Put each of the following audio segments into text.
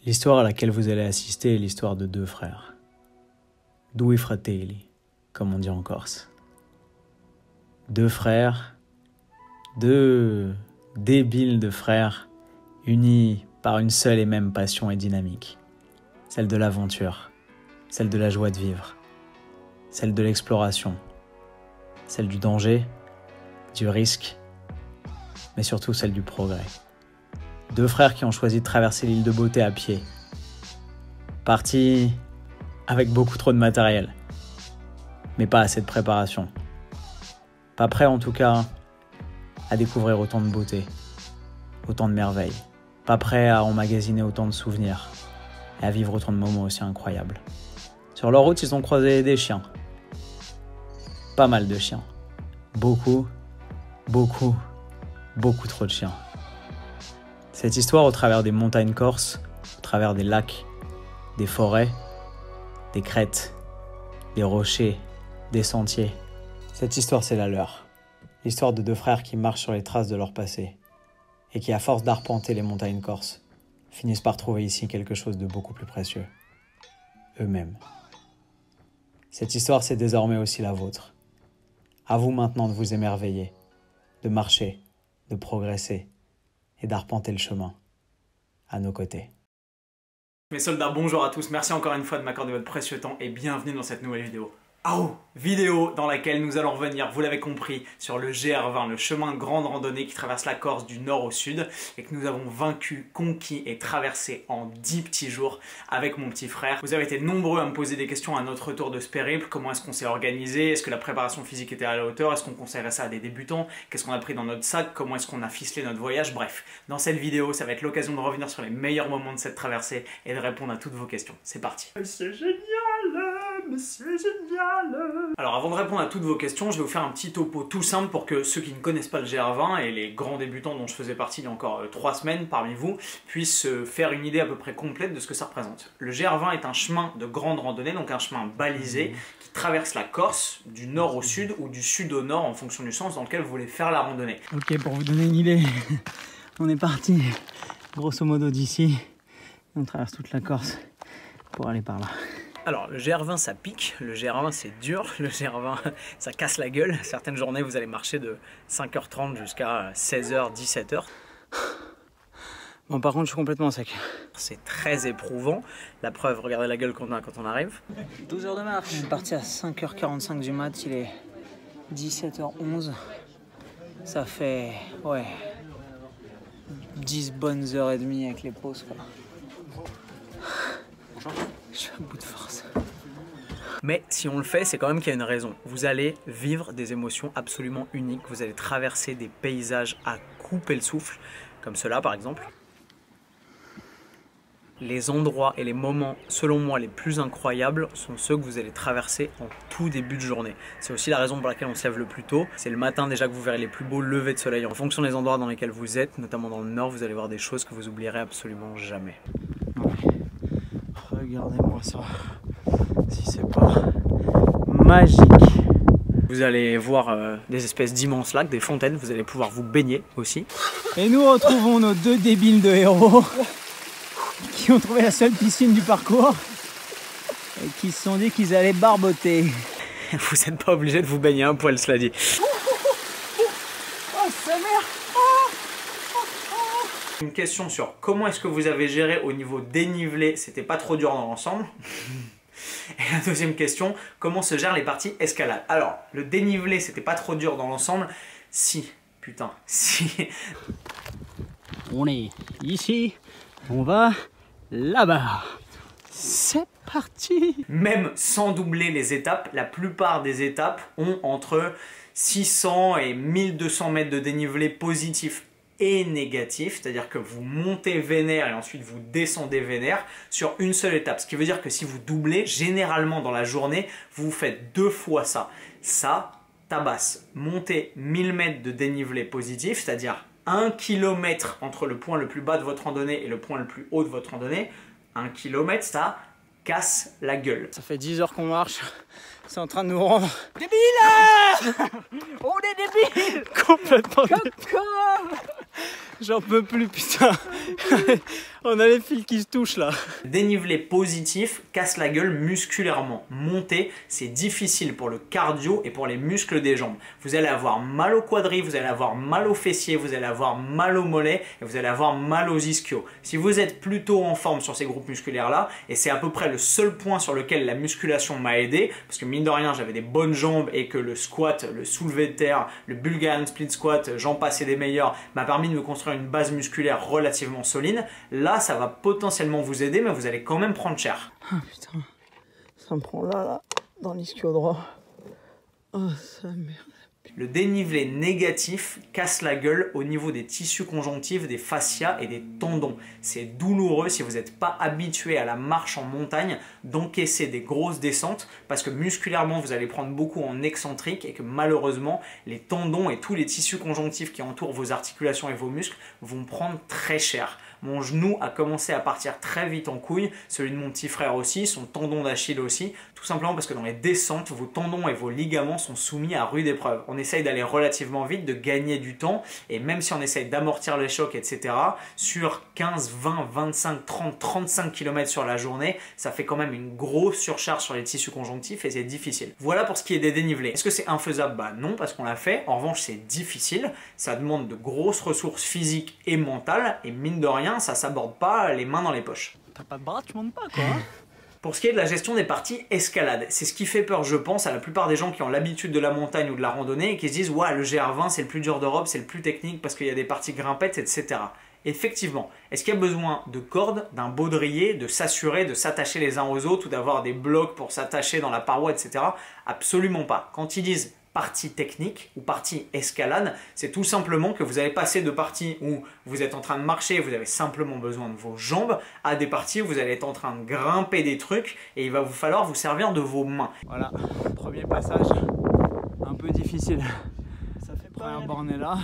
L'histoire à laquelle vous allez assister est l'histoire de deux frères. Due fratelli, comme on dit en Corse. Deux frères, deux débiles de frères, unis par une seule et même passion et dynamique. Celle de l'aventure, celle de la joie de vivre, celle de l'exploration, celle du danger, du risque, mais surtout celle du progrès. Deux frères qui ont choisi de traverser l'île de Beauté à pied. Partis avec beaucoup trop de matériel, mais pas assez de préparation. Pas prêts en tout cas à découvrir autant de beauté, autant de merveilles. Pas prêts à emmagasiner autant de souvenirs et à vivre autant de moments aussi incroyables. Sur leur route, ils ont croisé des chiens. Pas mal de chiens. Beaucoup trop de chiens. Cette histoire au travers des montagnes corses, au travers des lacs, des forêts, des crêtes, des rochers, des sentiers. Cette histoire, c'est la leur. L'histoire de deux frères qui marchent sur les traces de leur passé et qui, à force d'arpenter les montagnes corses, finissent par trouver ici quelque chose de beaucoup plus précieux. Eux-mêmes. Cette histoire, c'est désormais aussi la vôtre. À vous maintenant de vous émerveiller, de marcher, de progresser et d'arpenter le chemin à nos côtés. Mes soldats, bonjour à tous, merci encore une fois de m'accorder votre précieux temps et bienvenue dans cette nouvelle vidéo. Vidéo dans laquelle nous allons revenir, vous l'avez compris, sur le GR20, le chemin de grande randonnée qui traverse la Corse du nord au sud et que nous avons vaincu, conquis et traversé en 10 petits jours avec mon petit frère. Vous avez été nombreux à me poser des questions à notre retour de ce périple. Comment est-ce qu'on s'est organisé? Est-ce que la préparation physique était à la hauteur? Est-ce qu'on conseillerait ça à des débutants? Qu'est-ce qu'on a pris dans notre sac? Comment est-ce qu'on a ficelé notre voyage? Bref, dans cette vidéo, ça va être l'occasion de revenir sur les meilleurs moments de cette traversée et de répondre à toutes vos questions. C'est parti. C'est génial, mais c'est génial. Alors avant de répondre à toutes vos questions, je vais vous faire un petit topo tout simple pour que ceux qui ne connaissent pas le GR20 et les grands débutants dont je faisais partie il y a encore 3 semaines parmi vous puissent faire une idée à peu près complète de ce que ça représente. Le GR20 est un chemin de grande randonnée, donc un chemin balisé qui traverse la Corse du nord au sud ou du sud au nord en fonction du sens dans lequel vous voulez faire la randonnée. Ok, pour vous donner une idée, on est parti grosso modo d'ici, on traverse toute la Corse pour aller par là. Alors le GR20 ça pique, le GR20 c'est dur, le GR20 ça casse la gueule. Certaines journées vous allez marcher de 5h30 jusqu'à 16h, 17h. Bon par contre je suis complètement sec. C'est très éprouvant, la preuve, regardez la gueule qu'on a quand on arrive. 12 heures de marche. On est parti à 5h45 du mat, il est 17h11. Ça fait 10 bonnes heures et demie avec les pauses quoi. Je suis à bout de force. Mais si on le fait, c'est quand même qu'il y a une raison. Vous allez vivre des émotions absolument uniques. Vous allez traverser des paysages à couper le souffle, comme cela par exemple. Les endroits et les moments, selon moi, les plus incroyables sont ceux que vous allez traverser en tout début de journée. C'est aussi la raison pour laquelle on se lève le plus tôt. C'est le matin déjà que vous verrez les plus beaux levers de soleil. En fonction des endroits dans lesquels vous êtes, notamment dans le nord, vous allez voir des choses que vous oublierez absolument jamais. Regardez-moi ça, si c'est pas magique. Vous allez voir des espèces d'immenses lacs, des fontaines, vous allez pouvoir vous baigner aussi. Et nous retrouvons nos deux débiles de héros qui ont trouvé la seule piscine du parcours et qui se sont dit qu'ils allaient barboter. Vous n'êtes pas obligé de vous baigner un poil, cela dit. Oh sa mère. Une question sur comment est-ce que vous avez géré au niveau dénivelé, c'était pas trop dur dans l'ensemble. Et la deuxième question, comment se gèrent les parties escalade? Alors, le dénivelé, c'était pas trop dur dans l'ensemble. Si, putain, si. On est ici, on va là-bas. C'est parti. Même sans doubler les étapes, la plupart des étapes ont entre 600 et 1200 mètres de dénivelé positif et négatif, c'est-à-dire que vous montez vénère et ensuite vous descendez vénère sur une seule étape. Ce qui veut dire que si vous doublez, généralement dans la journée, vous faites 2 fois ça. Ça tabasse. Montez 1000 mètres de dénivelé positif, c'est-à-dire 1 km entre le point le plus bas de votre randonnée et le point le plus haut de votre randonnée. 1 km, ça casse la gueule. Ça fait 10 heures qu'on marche, c'est en train de nous rendre débiles. On est débiles. Complètement débiles. J'en peux plus, putain. On a les fils qui se touchent là. Dénivelé positif casse la gueule musculairement. Monter, c'est difficile pour le cardio et pour les muscles des jambes. Vous allez avoir mal au quadri, vous allez avoir mal aux fessiers, vous allez avoir mal aux mollets et vous allez avoir mal aux ischios. Si vous êtes plutôt en forme sur ces groupes musculaires là, et c'est à peu près le seul point sur lequel la musculation m'a aidé, parce que mine de rien j'avais des bonnes jambes et que le squat, le soulevé de terre, le Bulgarian split squat, j'en passe et des meilleurs, m'a permis de me construire une base musculaire relativement solide. Là, ça va potentiellement vous aider, mais vous allez quand même prendre cher. Ah putain, ça me prend là, dans l'ischio droit. Oh, ça merde. Le dénivelé négatif casse la gueule au niveau des tissus conjonctifs, des fascias et des tendons. C'est douloureux si vous n'êtes pas habitué à la marche en montagne d'encaisser des grosses descentes parce que musculairement vous allez prendre beaucoup en excentrique et que malheureusement les tendons et tous les tissus conjonctifs qui entourent vos articulations et vos muscles vont prendre très cher. Mon genou a commencé à partir très vite en couille, celui de mon petit frère aussi, son tendon d'Achille aussi, tout simplement parce que dans les descentes, vos tendons et vos ligaments sont soumis à rude épreuve. On essaye d'aller relativement vite, de gagner du temps, et même si on essaye d'amortir les chocs, etc., sur 15, 20, 25, 30, 35 km sur la journée, ça fait quand même une grosse surcharge sur les tissus conjonctifs et c'est difficile. Voilà pour ce qui est des dénivelés. Est-ce que c'est infaisable? Bah non, parce qu'on l'a fait. En revanche, c'est difficile. Ça demande de grosses ressources physiques et mentales, et mine de rien, ça s'aborde pas les mains dans les poches. T'as pas de bras, tu montes pas quoi. Hein. Pour ce qui est de la gestion des parties escalade, c'est ce qui fait peur, je pense, à la plupart des gens qui ont l'habitude de la montagne ou de la randonnée et qui se disent « Ouais, le GR20, c'est le plus dur d'Europe, c'est le plus technique parce qu'il y a des parties grimpettes, etc. » Effectivement, est-ce qu'il y a besoin de cordes, d'un baudrier, de s'assurer, de s'attacher les uns aux autres ou d'avoir des blocs pour s'attacher dans la paroi, etc. Absolument pas. Quand ils disent partie technique ou partie escalade, c'est tout simplement que vous allez passer de parties où vous êtes en train de marcher, vous avez simplement besoin de vos jambes, à des parties où vous allez être en train de grimper des trucs et il va vous falloir vous servir de vos mains. Voilà, premier passage, un peu difficile. Ça fait pas. Première borne est là,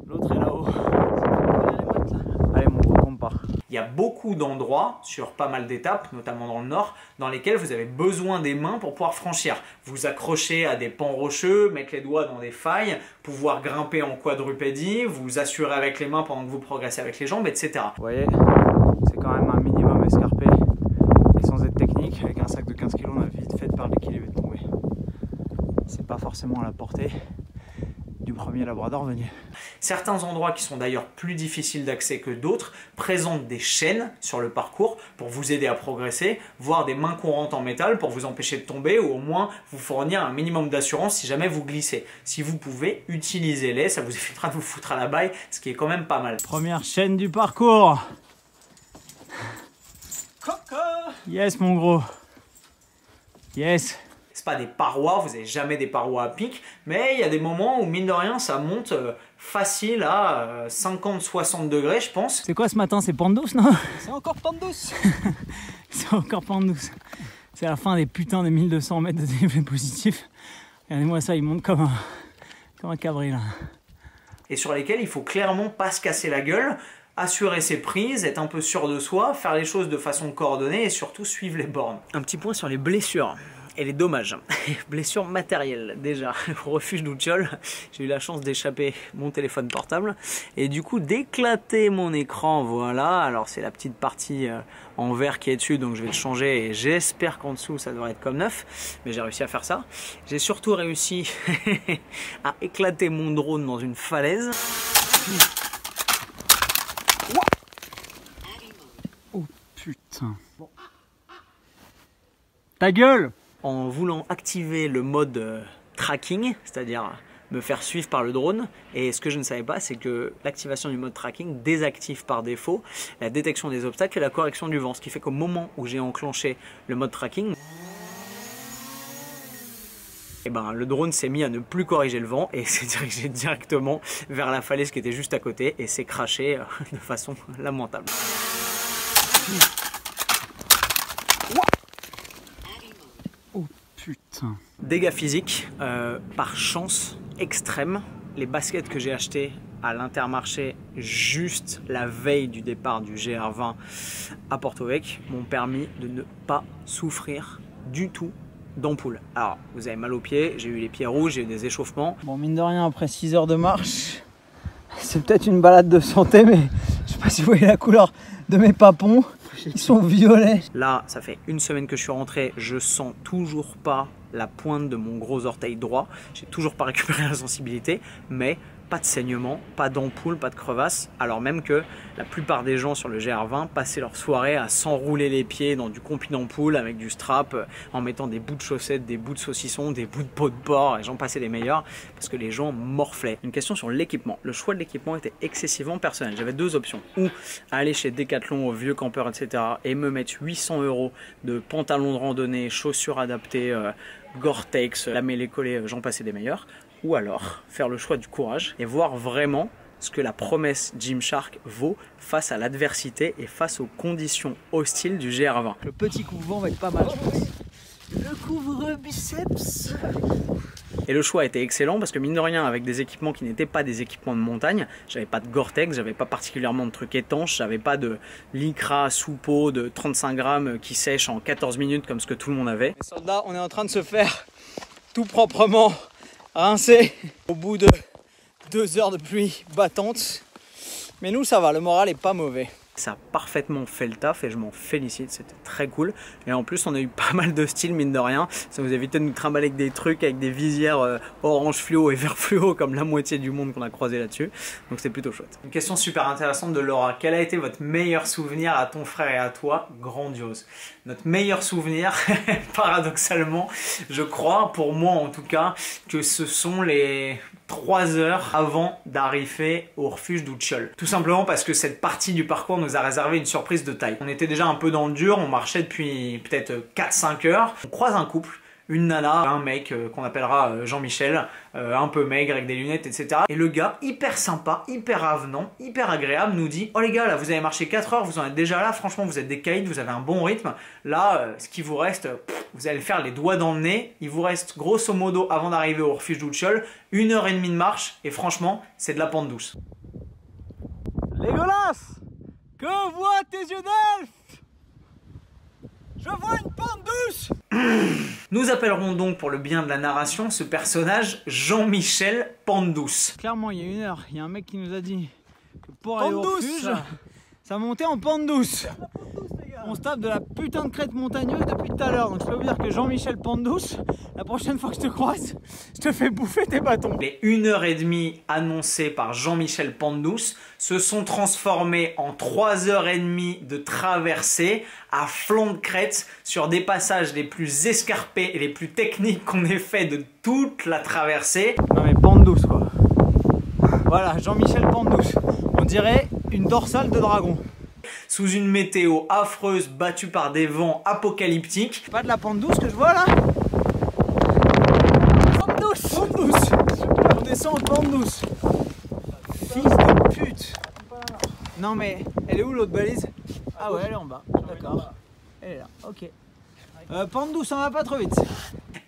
l'autre est là-haut. Allez mon gros, on part. Il y a beaucoup d'endroits sur pas mal d'étapes, notamment dans le nord, dans lesquels vous avez besoin des mains pour pouvoir franchir. Vous accrocher à des pans rocheux, mettre les doigts dans des failles, pouvoir grimper en quadrupédie, vous assurer avec les mains pendant que vous progressez avec les jambes, etc. Vous voyez, c'est quand même un minimum escarpé et sans être technique. Avec un sac de 15 kg, on a vite fait de perdre l'équilibre et de tomber. C'est pas forcément à la portée du premier labrador venu. Certains endroits qui sont d'ailleurs plus difficiles d'accès que d'autres présentent des chaînes sur le parcours pour vous aider à progresser, voire des mains courantes en métal pour vous empêcher de tomber ou au moins vous fournir un minimum d'assurance si jamais vous glissez. Si vous pouvez, utilisez-les, ça vous évitera de vous foutre à la baille, ce qui est quand même pas mal. Première chaîne du parcours. Coco. Yes mon gros. Yes. C'est pas des parois, vous n'avez jamais des parois à pic, mais il y a des moments où mine de rien ça monte facile à 50-60 degrés je pense. C'est quoi ce matin? C'est pente douce, non? C'est encore pente douce. C'est encore pente douce. C'est la fin des putains des 1200 mètres de dénivelé positif. Regardez-moi ça, il monte comme un cabri là. Et sur lesquels il faut clairement pas se casser la gueule, assurer ses prises, être un peu sûr de soi, faire les choses de façon coordonnée et surtout suivre les bornes. Un petit point sur les blessures. Et les dommages, blessures matérielles déjà, au refuge d'Ucciol, j'ai eu la chance d'échapper mon téléphone portable et du coup d'éclater mon écran, voilà, alors c'est la petite partie en verre qui est dessus donc je vais le changer et j'espère qu'en dessous ça devrait être comme neuf, mais j'ai réussi à faire ça. J'ai surtout réussi à éclater mon drone dans une falaise. Oh putain. Ta gueule! En voulant activer le mode tracking, c'est-à-dire me faire suivre par le drone. Et ce que je ne savais pas, c'est que l'activation du mode tracking désactive par défaut la détection des obstacles et la correction du vent. Ce qui fait qu'au moment où j'ai enclenché le mode tracking, et ben, le drone s'est mis à ne plus corriger le vent et s'est dirigé directement vers la falaise qui était juste à côté et s'est craché de façon lamentable. Putain. Dégâts physiques, par chance extrême, les baskets que j'ai achetées à l'Intermarché juste la veille du départ du GR20 à Porto Vecchio m'ont permis de ne pas souffrir du tout d'ampoule. Alors, vous avez mal aux pieds, j'ai eu les pieds rouges, j'ai eu des échauffements. Bon, mine de rien, après 6 heures de marche, c'est peut-être une balade de santé, mais Je sais pas si vous voyez la couleur de mes papons. Ils sont violets. Là, ça fait une semaine que je suis rentré, je sens toujours pas la pointe de mon gros orteil droit. J'ai toujours pas récupéré la sensibilité, mais pas de saignement, pas d'ampoule, pas de crevasse. Alors même que la plupart des gens sur le GR20 passaient leur soirée à s'enrouler les pieds dans du compi d'ampoule avec du strap, en mettant des bouts de chaussettes, des bouts de saucisson, des bouts de peau de porc, et j'en passais les meilleurs parce que les gens morflaient. Une question sur l'équipement. Le choix de l'équipement était excessivement personnel. J'avais deux options. Ou aller chez Decathlon, au vieux campeur, etc. et me mettre 800 € de pantalons de randonnée, chaussures adaptées, Gore-Tex, lamellé collé, j'en passais des meilleurs. Ou alors faire le choix du courage et voir vraiment ce que la promesse Gymshark vaut face à l'adversité et face aux conditions hostiles du GR20. Le petit couvent va être pas mal, je pense. Le couvre-biceps. Et le choix était excellent parce que mine de rien, avec des équipements qui n'étaient pas des équipements de montagne, j'avais pas de Gore-Tex, j'avais pas particulièrement de trucs étanches, j'avais pas de Lycra sous peau de 35 grammes qui sèche en 14 minutes comme ce que tout le monde avait. Les soldats, on est en train de se faire tout proprement rincer au bout de 2 heures de pluie battante. Mais nous, ça va, le moral est pas mauvais. Ça a parfaitement fait le taf et je m'en félicite, c'était très cool. Et en plus on a eu pas mal de styles mine de rien. Ça nous évite de nous trimballer avec des trucs avec des visières orange fluo et vert fluo comme la moitié du monde qu'on a croisé là-dessus. Donc c'est plutôt chouette. Une question super intéressante de Laura. Quel a été votre meilleur souvenir à ton frère et à toi? Grandiose. Notre meilleur souvenir, paradoxalement, je crois, pour moi en tout cas, que ce sont les 3 heures avant d'arriver au refuge d'Ucciol. Tout simplement parce que cette partie du parcours nous a réservé une surprise de taille. On était déjà un peu dans le dur, on marchait depuis peut-être 4-5 heures. On croise un couple, une nana, un mec qu'on appellera Jean-Michel, un peu maigre avec des lunettes, etc. Et le gars, hyper sympa, hyper avenant, hyper agréable, nous dit « Oh les gars, là vous avez marché 4 heures, vous en êtes déjà là, franchement vous êtes des caïds, vous avez un bon rythme. Là, ce qui vous reste, vous allez faire les doigts dans le nez. Il vous reste grosso modo, avant d'arriver au refuge d'Ucciol, 1h30 de marche et franchement, c'est de la pente douce. » Légolas, que voient tes yeux d'elfe? Je vois une pente douce. Nous appellerons donc pour le bien de la narration ce personnage Jean-Michel Pente douce. Clairement, il y a 1 heure, il y a un mec qui nous a dit que pour aller au refuge, ça montait en pente douce. On se tape de la putain de crête montagneuse depuis tout à l'heure. Donc je peux vous dire que Jean-Michel Pente douce, la prochaine fois que je te croise, je te fais bouffer tes bâtons. Les 1h30 annoncées par Jean-Michel Pente douce se sont transformées en 3h30 de traversée à flanc de crête sur des passages les plus escarpés et les plus techniques qu'on ait fait de toute la traversée. Non mais pente douce quoi. Voilà, Jean-Michel Pente douce. On dirait une dorsale de dragon. Sous une météo affreuse battue par des vents apocalyptiques. Pas de la pente douce que je vois là. Pente douce. Pente douce. On descend en pente douce. Fils de pute. Non mais, elle est où l'autre balise? Ah ouais, elle est en bas. D'accord. Elle est là, ok. Pente douce, on va pas trop vite.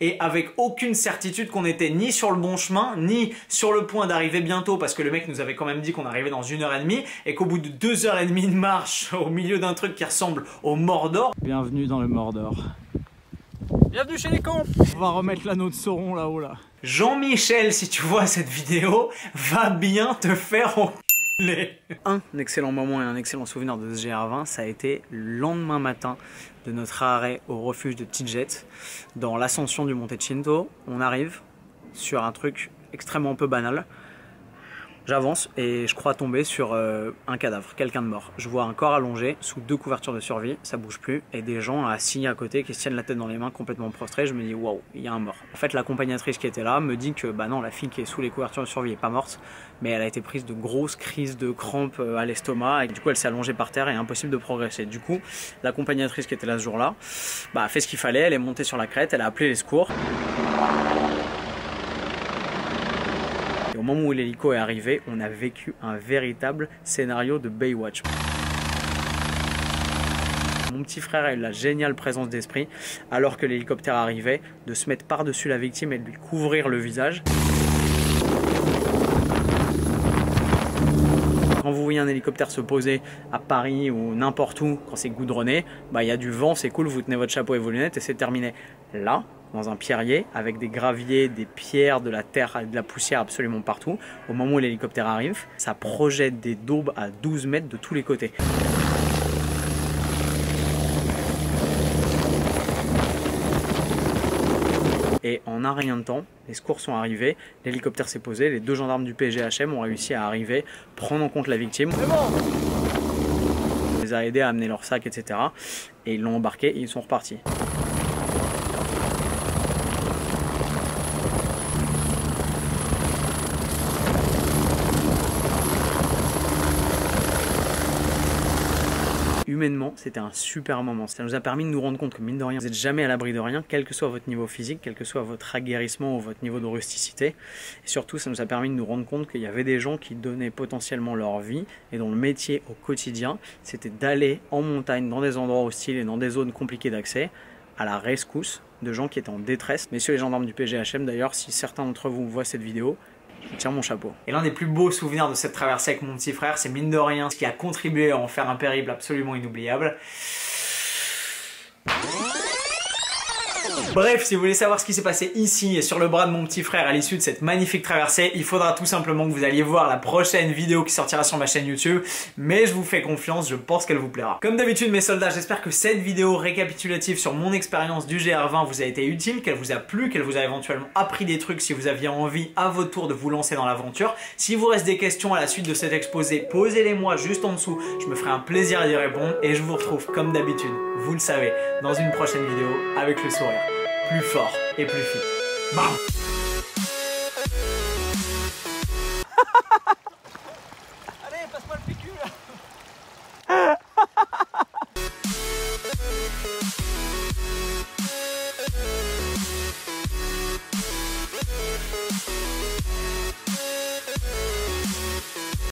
Et avec aucune certitude qu'on était ni sur le bon chemin, ni sur le point d'arriver bientôt, parce que le mec nous avait quand même dit qu'on arrivait dans 1h30, et qu'au bout de 2h30 de marche, au milieu d'un truc qui ressemble au Mordor. Bienvenue dans le Mordor. Bienvenue chez les cons. On va remettre l'anneau de Sauron là-haut là. Jean-Michel, si tu vois cette vidéo, va bien te faire enculer. Un excellent moment et un excellent souvenir de ce GR20, ça a été le lendemain matin de notre arrêt au refuge de Tijet dans l'ascension du Monte Cinto. On arrive sur un truc extrêmement peu banal. J'avance et je crois tomber sur un cadavre, quelqu'un de mort. Je vois un corps allongé sous 2 couvertures de survie, ça bouge plus, et des gens assis à côté qui se tiennent la tête dans les mains complètement prostrés. Je me dis waouh, il y a un mort. En fait, l'accompagnatrice qui était là me dit que bah non, la fille qui est sous les couvertures de survie est pas morte, mais elle a été prise de grosses crises de crampes à l'estomac et du coup elle s'est allongée par terre et impossible de progresser. Du coup, l'accompagnatrice qui était là ce jour-là a fait ce qu'il fallait, elle est montée sur la crête, elle a appelé les secours. Et au moment où l'hélico est arrivé, on a vécu un véritable scénario de Baywatch. Mon petit frère a eu la géniale présence d'esprit, alors que l'hélicoptère arrivait, de se mettre par-dessus la victime et de lui couvrir le visage. Quand vous voyez un hélicoptère se poser à Paris ou n'importe où, quand c'est goudronné, il y a du vent, c'est cool, vous tenez votre chapeau et vos lunettes et c'est terminé. Là, dans un pierrier avec des graviers, des pierres, de la terre, de la poussière absolument partout. Au moment où l'hélicoptère arrive, ça projette des daubes à 12 mètres de tous les côtés. Et en un rien de temps, les secours sont arrivés, l'hélicoptère s'est posé, les 2 gendarmes du PGHM ont réussi à arriver, prendre en compte la victime. C'est bon. On les a aidés à amener leur sac, etc. Et ils l'ont embarqué et ils sont repartis. Humainement, c'était un super moment. Ça nous a permis de nous rendre compte que, mine de rien, vous n'êtes jamais à l'abri de rien, quel que soit votre niveau physique, quel que soit votre aguerrissement ou votre niveau de rusticité. Et surtout, ça nous a permis de nous rendre compte qu'il y avait des gens qui donnaient potentiellement leur vie et dont le métier au quotidien, c'était d'aller en montagne, dans des endroits hostiles et dans des zones compliquées d'accès, à la rescousse de gens qui étaient en détresse. Messieurs les gendarmes du PGHM, d'ailleurs, si certains d'entre vous voient cette vidéo, je tire mon chapeau. Et l'un des plus beaux souvenirs de cette traversée avec mon petit frère, c'est mine de rien ce qui a contribué à en faire un périple absolument inoubliable. Bref, si vous voulez savoir ce qui s'est passé ici et sur le bras de mon petit frère à l'issue de cette magnifique traversée, il faudra tout simplement que vous alliez voir la prochaine vidéo qui sortira sur ma chaîne YouTube, mais je vous fais confiance, je pense qu'elle vous plaira. Comme d'habitude mes soldats, j'espère que cette vidéo récapitulative sur mon expérience du GR20 vous a été utile, qu'elle vous a plu, qu'elle vous a éventuellement appris des trucs si vous aviez envie à votre tour de vous lancer dans l'aventure. Si vous reste des questions à la suite de cet exposé, posez-les moi juste en dessous, je me ferai un plaisir d'y répondre et je vous retrouve comme d'habitude, vous le savez, dans une prochaine vidéo avec le sourire. Plus fort et plus fit. Bam!